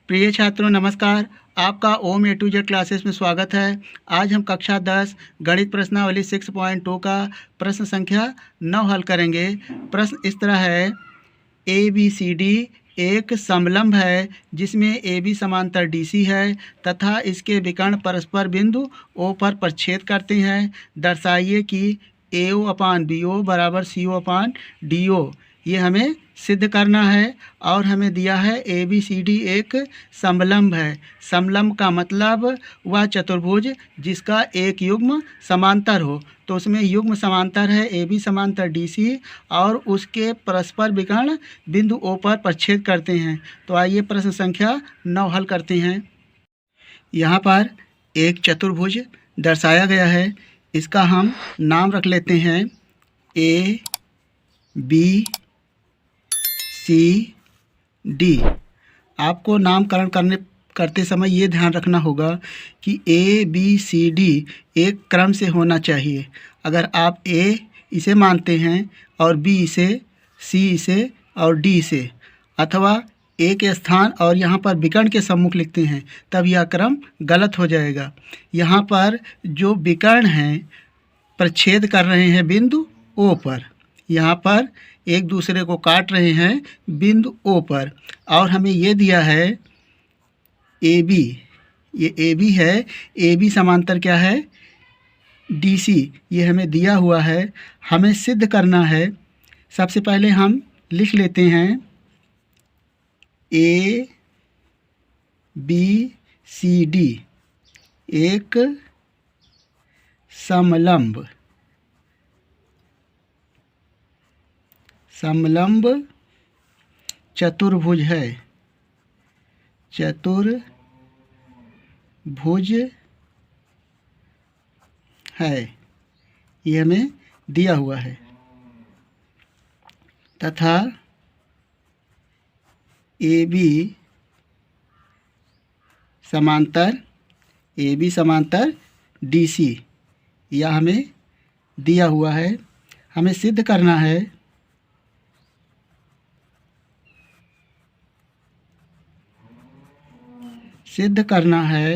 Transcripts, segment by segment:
प्रिय छात्रों नमस्कार। आपका ओम ए टू जेड क्लासेस में स्वागत है। आज हम कक्षा 10 गणित प्रश्नावली 6.2 का प्रश्न संख्या 9 हल करेंगे। प्रश्न इस तरह है, ए बी सी डी एक समलंब है जिसमें ए बी समांतर डी सी है तथा इसके विकर्ण परस्पर बिंदु ओ पर प्रच्छेद करते हैं। दर्शाइए कि ए ओ अपान बी ओ बराबर सी ओ अपान डी ओ। ये हमें सिद्ध करना है और हमें दिया है ए बी सी डी एक समलंब है। समलंब का मतलब वह चतुर्भुज जिसका एक युग्म समांतर हो। तो उसमें युग्म समांतर है ए बी समांतर डी सी और उसके परस्पर विकर्ण बिंदु ओ पर प्रच्छेद करते हैं। तो आइए प्रश्न संख्या 9 हल करते हैं। यहाँ पर एक चतुर्भुज दर्शाया गया है। इसका हम नाम रख लेते हैं ए बी सी डी। आपको नामकरण करते समय ये ध्यान रखना होगा कि ए बी सी डी एक क्रम से होना चाहिए। अगर आप ए इसे मानते हैं और बी इसे, सी इसे और डी इसे, अथवा ए के स्थान और यहाँ पर विकर्ण के सम्मुख लिखते हैं तब यह क्रम गलत हो जाएगा। यहाँ पर जो विकर्ण हैं प्रच्छेद कर रहे हैं बिंदु ओ पर, यहाँ पर एक दूसरे को काट रहे हैं बिंदु ओ पर। और हमें ये दिया है ए बी, ये ए बी है। ए बी समांतर क्या है? D C. ये हमें दिया हुआ है, हमें सिद्ध करना है। सबसे पहले हम लिख लेते हैं ए बी सी डी एक समलंब चतुर्भुज है। चतुर्भुज है, ये हमें दिया हुआ है। तथा ए बी समांतर डी सी, यह हमें दिया हुआ है। हमें सिद्ध करना है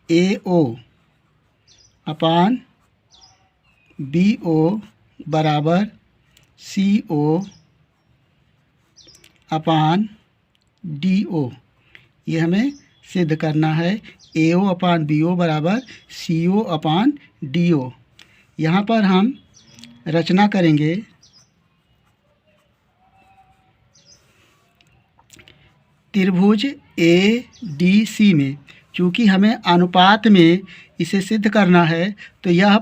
ए ओ अपान बी ओ बराबर सी ओ अपान डी ओ। ये हमें सिद्ध करना है। ए ओ अपान बी ओ बराबर सी ओ अपान डी ओ। यहाँ पर हम रचना करेंगे त्रिभुज ए डी सी में। चूँकि हमें अनुपात में इसे सिद्ध करना है तो यह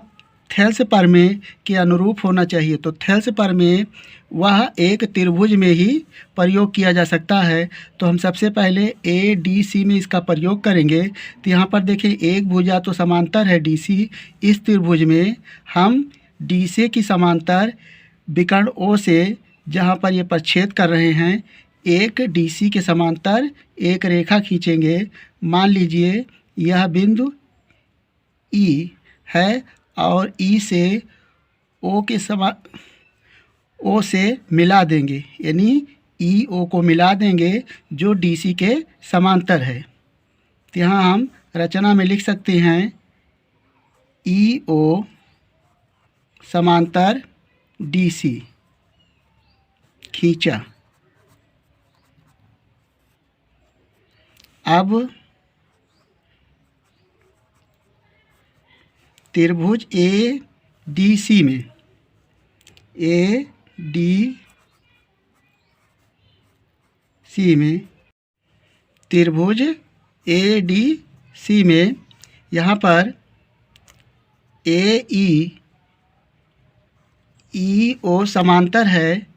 थेल्स प्रमेय के अनुरूप होना चाहिए। तो थेल्स प्रमेय वह एक त्रिभुज में ही प्रयोग किया जा सकता है। तो हम सबसे पहले ए डी सी में इसका प्रयोग करेंगे। तो यहाँ पर देखें, एक भुजा तो समांतर है डी सी। इस त्रिभुज में हम डी सी की समांतर विकर्ण ओ से जहाँ पर ये प्रच्छेद कर रहे हैं, एक डी सी के समांतर एक रेखा खींचेंगे। मान लीजिए यह बिंदु ई है और ई से ओ से मिला देंगे, यानी ई ओ को मिला देंगे जो डी सी के समांतर है। तो यहाँ हम रचना में लिख सकते हैं ई ओ समांतर डी सी खींचा। अब त्रिभुज ए डी सी में त्रिभुज ए डी सी में यहाँ पर ए ई ओ समांतर है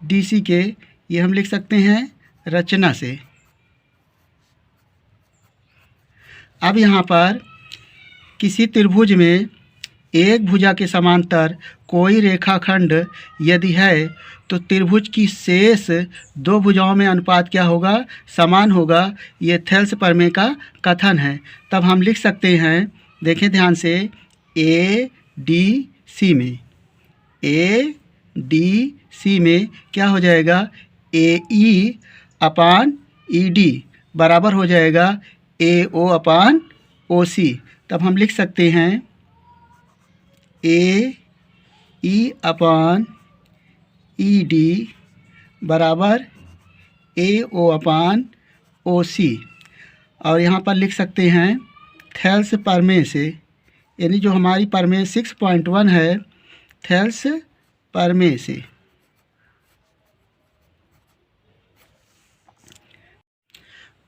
डी सी के। ये हम लिख सकते हैं रचना से। अब यहाँ पर किसी त्रिभुज में एक भुजा के समांतर कोई रेखाखंड यदि है तो त्रिभुज की शेष दो भुजाओं में अनुपात क्या होगा? समान होगा। ये थेल्स प्रमेय का कथन है। तब हम लिख सकते हैं, देखें ध्यान से, ए डी सी में क्या हो जाएगा? ए ई अपान ई डी बराबर हो जाएगा ए ओ अपान ओ सी। तब हम लिख सकते हैं ए ई अपान ई डी बराबर ए ओ अपान ओ सी। और यहाँ पर लिख सकते हैं थेल्स परमे से, यानी जो हमारी परमे 6.1 है, थेल्स परमे से।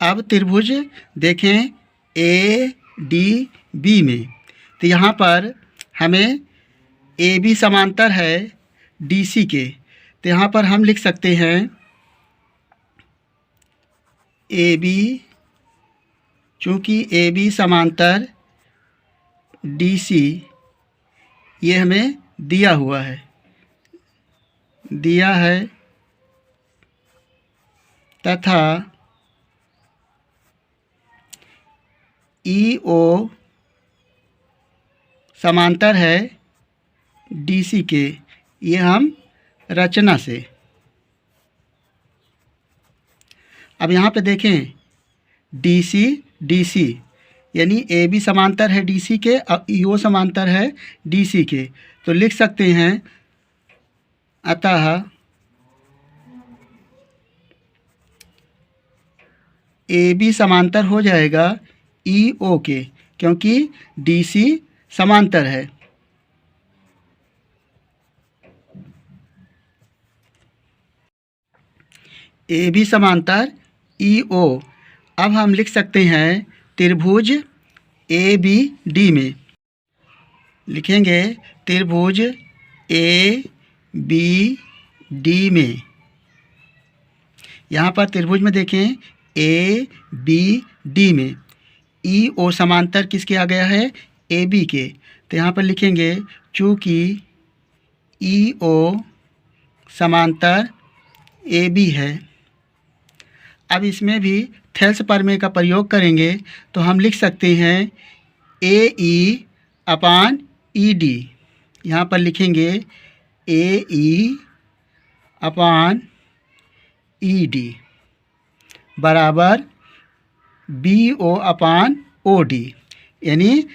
अब त्रिभुज देखें ए डी बी में, तो यहाँ पर हमें ए बी समांतर है डी सी के, तो यहाँ पर हम लिख सकते हैं ए बी, चूँकि ए बी समांतर डी सी ये हमें दिया हुआ है, तथा ई ओ समांतर है डी सी के, ये हम रचना से। अब यहाँ पे देखें डी सी यानी ए बी समांतर है डी सी के और ई ओ समांतर है डी सी के, तो लिख सकते हैं अतः ए बी समांतर हो जाएगा ई ओ के, क्योंकि डी सी समांतर है। ए बी समांतर ई ओ। अब हम लिख सकते हैं त्रिभुज ए बी डी में, लिखेंगे त्रिभुज ए बी डी में। यहाँ पर त्रिभुज में देखें ए बी डी में ई ओ समांतर किसके आ गया है, ए बी के, तो यहाँ पर लिखेंगे चूँकि ई ओ समांतर ए बी है। अब इसमें भी थेल्स प्रमेय का प्रयोग करेंगे तो हम लिख सकते हैं ए ई अपान ई डी। यहाँ पर लिखेंगे ए ई अपान ई डी बराबर बी ओ अपान ओ डी, यानी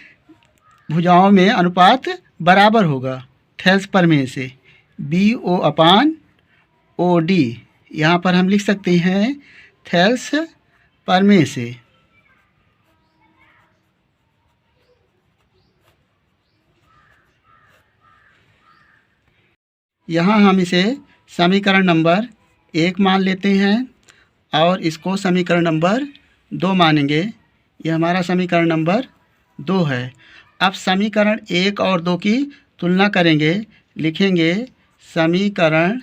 भुजाओं में अनुपात बराबर होगा थेल्स प्रमेय से, बी ओ अपान ओ डी। यहाँ पर हम लिख सकते हैं थेल्स प्रमेय से। यहाँ हम इसे समीकरण नंबर 1 मान लेते हैं और इसको समीकरण नंबर 2 मानेंगे। यह हमारा समीकरण नंबर 2 है। अब समीकरण 1 और 2 की तुलना करेंगे, लिखेंगे समीकरण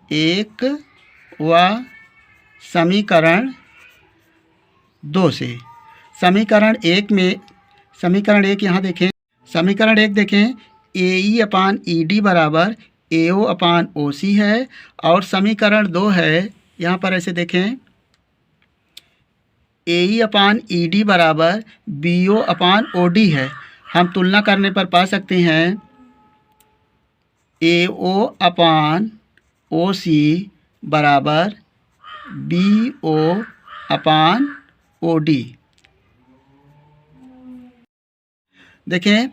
1 व समीकरण 2 से। समीकरण 1 यहाँ देखें, समीकरण 1 देखें ए ई अपान ई डी बराबर ए ओ अपान ओ सी है, और समीकरण 2 है, यहाँ पर ऐसे देखें ए ई अपान ई डी बराबर बी ओ अपान ओ डी है। हम तुलना करने पर पा सकते हैं ए ओ अपान ओ सी बराबर बी ओ अपान ओ डी। देखें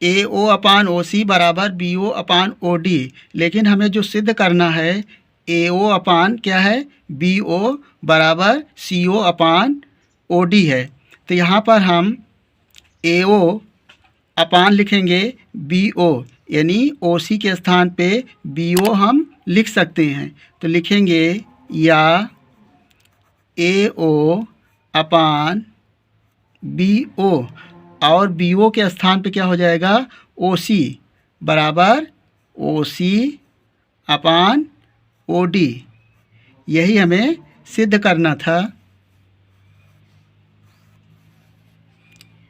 ए ओ अपान ओ सी बराबर बी ओ अपान ओ डी, लेकिन हमें जो सिद्ध करना है ए ओ अपान क्या है, बी ओ बराबर सी ओ अपान ओ डी है। तो यहाँ पर हम ए ओ अपान लिखेंगे बी ओ, यानी ओ सी के स्थान पे बी ओ हम लिख सकते हैं। तो लिखेंगे या ए ओ अपान बी ओ, और बी ओ के स्थान पे क्या हो जाएगा, ओ सी बराबर ओ सी अपान ओ डी। यही हमें सिद्ध करना था।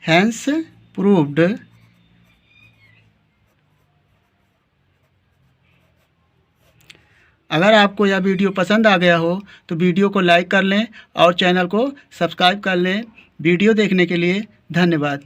Hence proved. अगर आपको यह वीडियो पसंद आ गया हो तो वीडियो को लाइक कर लें और चैनल को सब्सक्राइब कर लें। वीडियो देखने के लिए धन्यवाद।